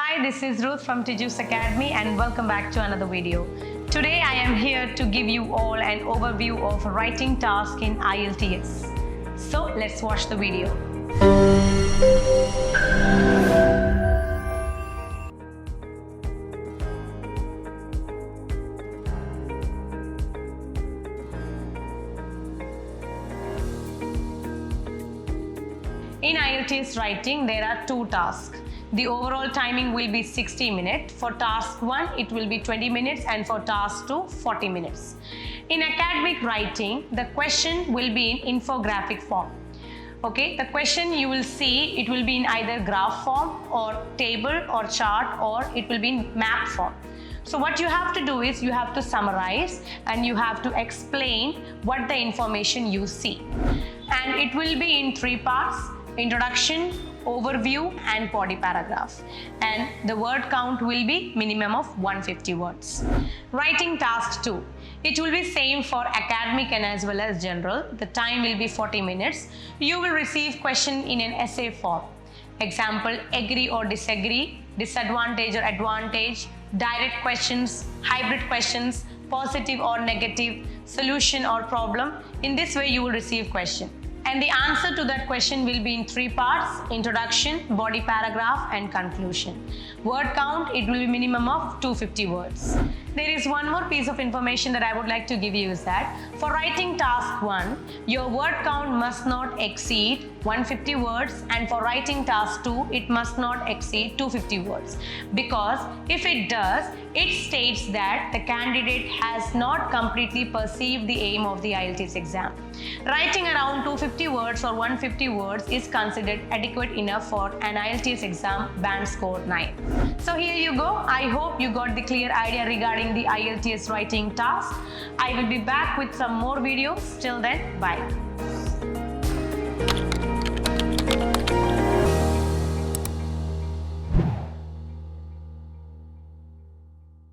Hi, this is Ruth from Tiju's Academy and welcome back to another video. Today I am here to give you all an overview of writing task in IELTS. So let's watch the video. In IELTS writing, there are two tasks. The overall timing will be 60 minutes. For task 1, it will be 20 minutes, and for task 2, 40 minutes. In academic writing, the question will be in infographic form. Okay, the question you will see, it will be in either graph form or table or chart, or it will be in map form. So what you have to do is you have to summarize and you have to explain what the information you see. And it will be in 3 parts: introduction, overview and body paragraph, and the word count will be minimum of 150 words. Writing task 2, it will be same for academic and as well as general. The time will be 40 minutes. You will receive question in an essay form. Example: agree or disagree, disadvantage or advantage, direct questions, hybrid questions, positive or negative, solution or problem. In this way you will receive question. And the answer to that question will be in 3 parts: introduction, body paragraph and conclusion. Word count, it will be minimum of 250 words. There is one more piece of information that I would like to give you, is that for writing task 1, your word count must not exceed 150 words, and for writing task 2, it must not exceed 250 words. Because if it does, it states that the candidate has not completely perceived the aim of the IELTS exam. Writing around 250 words or 150 words is considered adequate enough for an IELTS exam band score 9. So here you go. I hope you got the clear idea regarding the IELTS writing task. I will be back with some more videos. Till then, bye.